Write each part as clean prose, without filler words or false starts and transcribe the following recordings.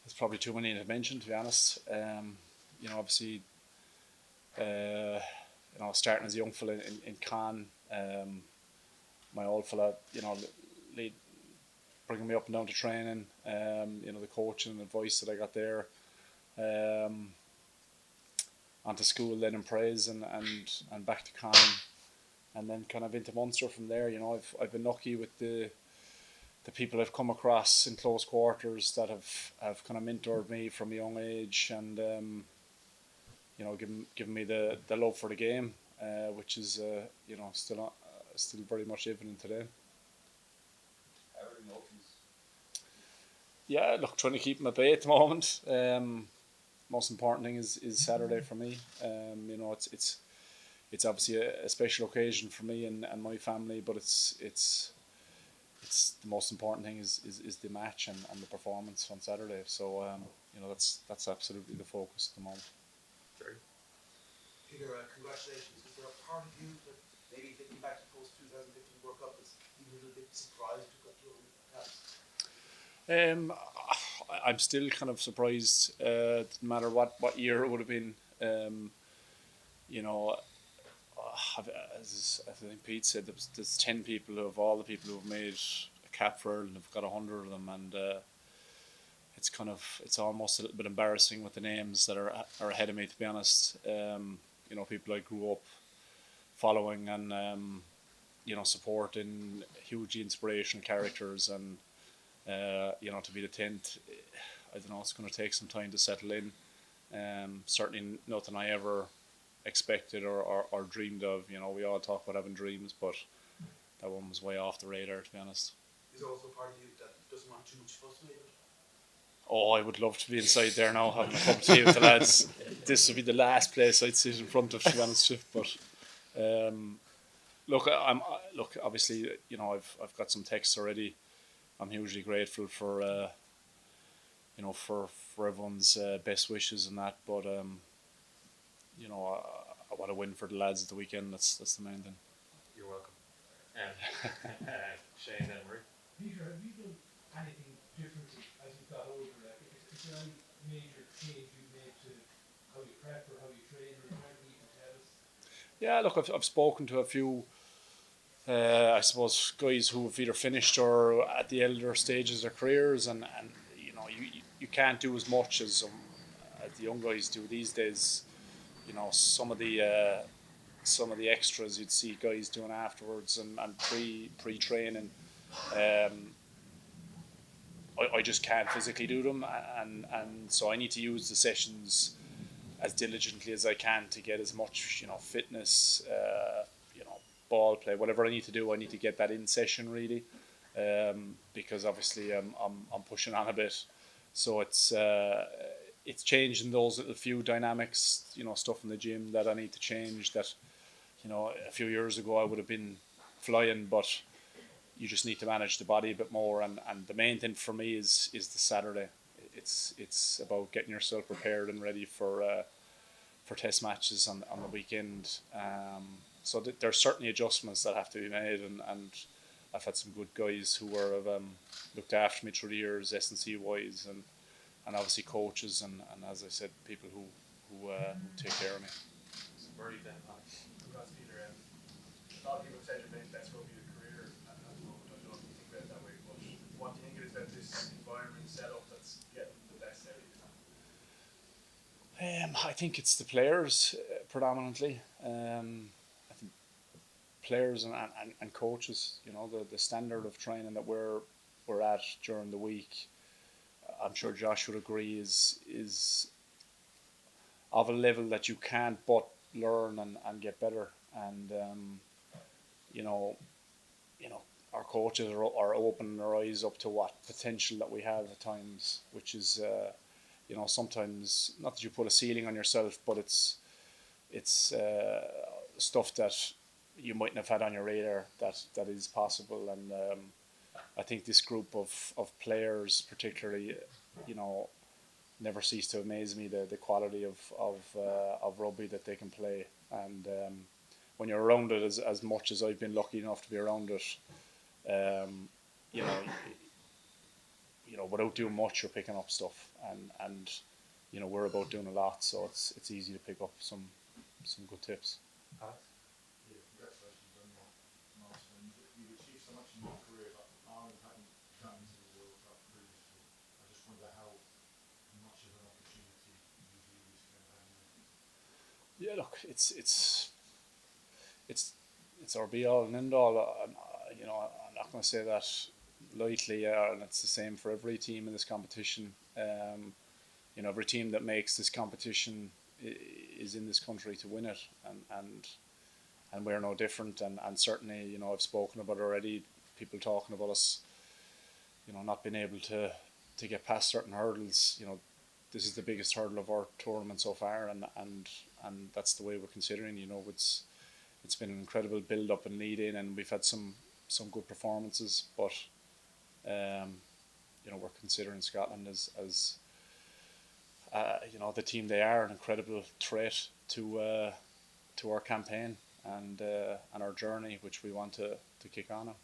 there's probably too many to mention, to be honest. Obviously, starting as a young fella in Caen, my old fella, lead, bringing me up and down to training, the coaching and advice that I got there, onto school then in Praise and back to Caen, and then kind of into Munster from there. I've been lucky with the people I've come across in close quarters that have kind of mentored me from a young age, and given me the love for the game, which is still very much evident today. Yeah, look, trying to keep them at bay at the moment. Most important thing is Saturday for me. It's obviously a special occasion for me and my family, but it's the most important thing is the match and the performance on Saturday. So that's absolutely the focus at the moment. Peter, congratulations. Is there a part of you that maybe thinking back to post 2015 World Cup is a little bit surprised you got your caps? I'm still kind of surprised, no matter what year it would have been. As I think Pete said, there's 10 people of all the people who have made a cap for Ireland have got 100 of them, and it's almost a little bit embarrassing with the names that are ahead of me, to be honest. People I grew up following and supporting, hugely inspirational characters, and to be the 10th, I don't know, it's going to take some time to settle in. Certainly nothing I ever expected or dreamed of. We all talk about having dreams, but that one was way off the radar, to be honest. Is there also part of you that doesn't want too much fuss made of it? Oh, I would love to be inside there now, having a cup of tea with the lads. This would be the last place I'd sit in front of, to be honest. But look, obviously, I've got some texts already. I'm hugely grateful for for everyone's best wishes and that. But I want to win for the lads at the weekend. That's the main thing. You're welcome. Shane and Marie. Peter, have you done anything differently as you've got older? Is there any major change you've made to how you prep or how you train or anything you can tell us? Yeah, look, I've spoken to a few, I suppose, guys who have either finished or at the elder stages of their careers, and you can't do as much as the young guys do these days. Some of the extras you'd see guys doing afterwards and pre training. I just can't physically do them, and so I need to use the sessions as diligently as I can to get as much fitness, ball play, whatever I need to do. I need to get that in session really, because obviously I'm pushing on a bit, so it's changing those little few dynamics, stuff in the gym that I need to change. That a few years ago I would have been flying, but you just need to manage the body a bit more, and the main thing for me is the Saturday. It's about getting yourself prepared and ready for test matches on the weekend. So there's certainly adjustments that have to be made, and I've had some good guys who have looked after me through the years, S&C wise, and obviously coaches, and as I said, people who take care of me. Murray then. Congrats, Peter. A lot of people have said you're playing the best rugby of your career at the moment. I don't know if you think about it that way, but what do you think it is about this environment setup that's getting the best out of you? I think it's the players predominantly. I think players and coaches. The standard of training that we're at during the week. I'm sure Josh would agree is of a level that you can't but learn and get better. And our coaches are opening their eyes up to what potential that we have at times, which is sometimes not that you put a ceiling on yourself, but it's stuff that you mightn't have had on your radar that is possible. And I think this group of players particularly, never cease to amaze me, the quality of rugby that they can play. And when you're around it as much as I've been lucky enough to be around it, without doing much, you're picking up stuff, and we're about doing a lot, so it's easy to pick up some good tips. Alex? Yeah, congratulations on your milestone. You've achieved so much in your career, but Ireland haven't gotten to the World Cup previously. I just wonder how much of an opportunity you view this campaign as. Yeah, look, it's our be all and end all. I'm not going to say that lightly, and it's the same for every team in this competition. Every team that makes this competition is in this country to win it, and we're no different. And certainly, I've spoken about it already. People talking about us, not being able to get past certain hurdles. This is the biggest hurdle of our tournament so far, and that's the way we're considering. It's been an incredible build up and lead in, and we've had some good performances, but we're considering Scotland as the team they are, an incredible threat to our campaign and our journey, which we want to kick on. No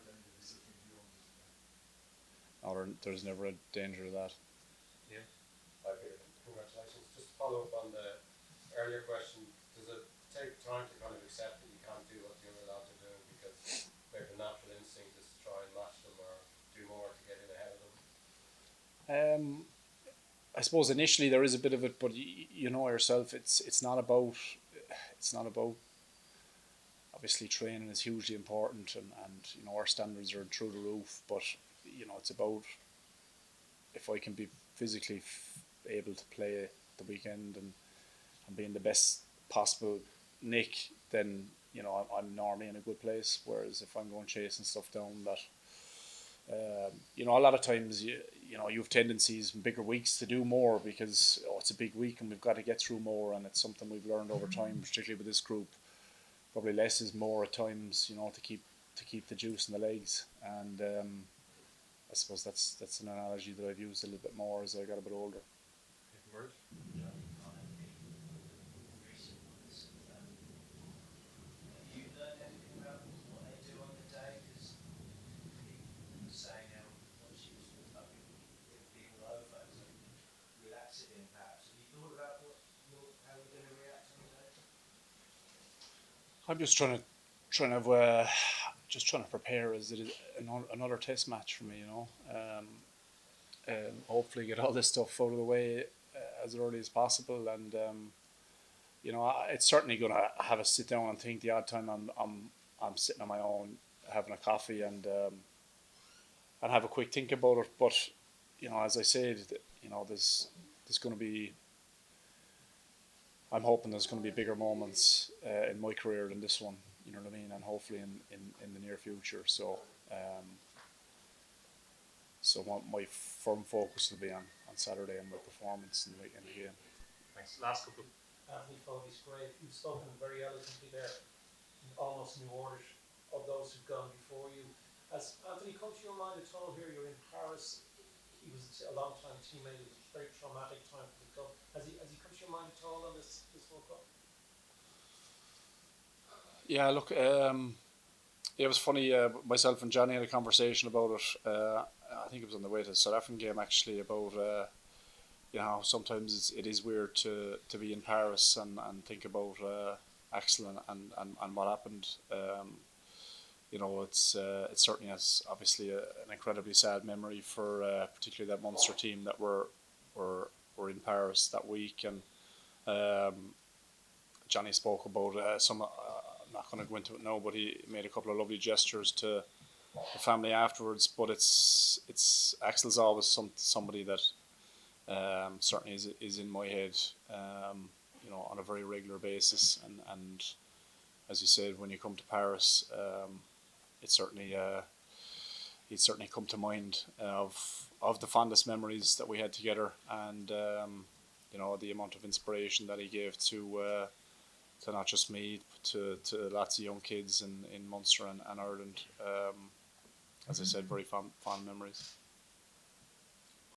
danger of looking beyond this game. There's never a danger of that. Yeah. Hi Peter, congratulations. Just to follow up on the earlier question, does it take time to kind of accept that you can't do what the other lads are doing because maybe the natural instinct is to try and match them or do more to get in ahead of them? I suppose initially there is a bit of it, but you know yourself, it's not about obviously training is hugely important, and our standards are through the roof, but it's about if I can be physically able to play the weekend and be in the best possible nick, then I'm normally in a good place. Whereas if I'm going chasing stuff down that a lot of times you have tendencies in bigger weeks to do more because it's a big week and we've got to get through more, and it's something we've learned over time, particularly with this group. Probably less is more at times, to keep the juice in the legs, and I suppose that's an analogy that I've used a little bit more as I got a bit older. Word? Have you learned anything about what they do on the day? Because people say now, once you start giving people over, to relax it in perhaps. Have you thought about how we're going to react on the day? I'm just trying to prepare as it is another test match for me, hopefully get all this stuff out of the way as early as possible, and it's certainly going to have a sit down and think the odd time I'm sitting on my own having a coffee and have a quick think about it. But as I said, there's going to be. I'm hoping there's going to be bigger moments in my career than this one. You know what I mean, and hopefully in the near future. So what my firm focus will be on Saturday and my performance in the game. Thanks. Last couple. Anthony Foley's great. You've spoken very eloquently there, almost in the order of those who've gone before you. Has Anthony come to your mind at all here? You're in Paris. He was a long time teammate. It was a very traumatic time for the club. Has he come to your mind at all on this World Cup? Yeah, look, it was funny. Myself and Johnny had a conversation about it. I think it was on the way to the South African game actually, about sometimes it is weird to be in Paris and think about Axel and what happened. It certainly has obviously an incredibly sad memory for particularly that Munster team that were in Paris that week, and Johnny spoke about some. I'm not going to go into it now, but he made a couple of lovely gestures to the family afterwards. But it's Axel's always somebody that certainly is in my head, on a very regular basis, and as you said, when you come to Paris, it's certainly he'd certainly come to mind of the fondest memories that we had together, and the amount of inspiration that he gave to not just me, but to lots of young kids in Munster and Ireland. As I said, very fond memories.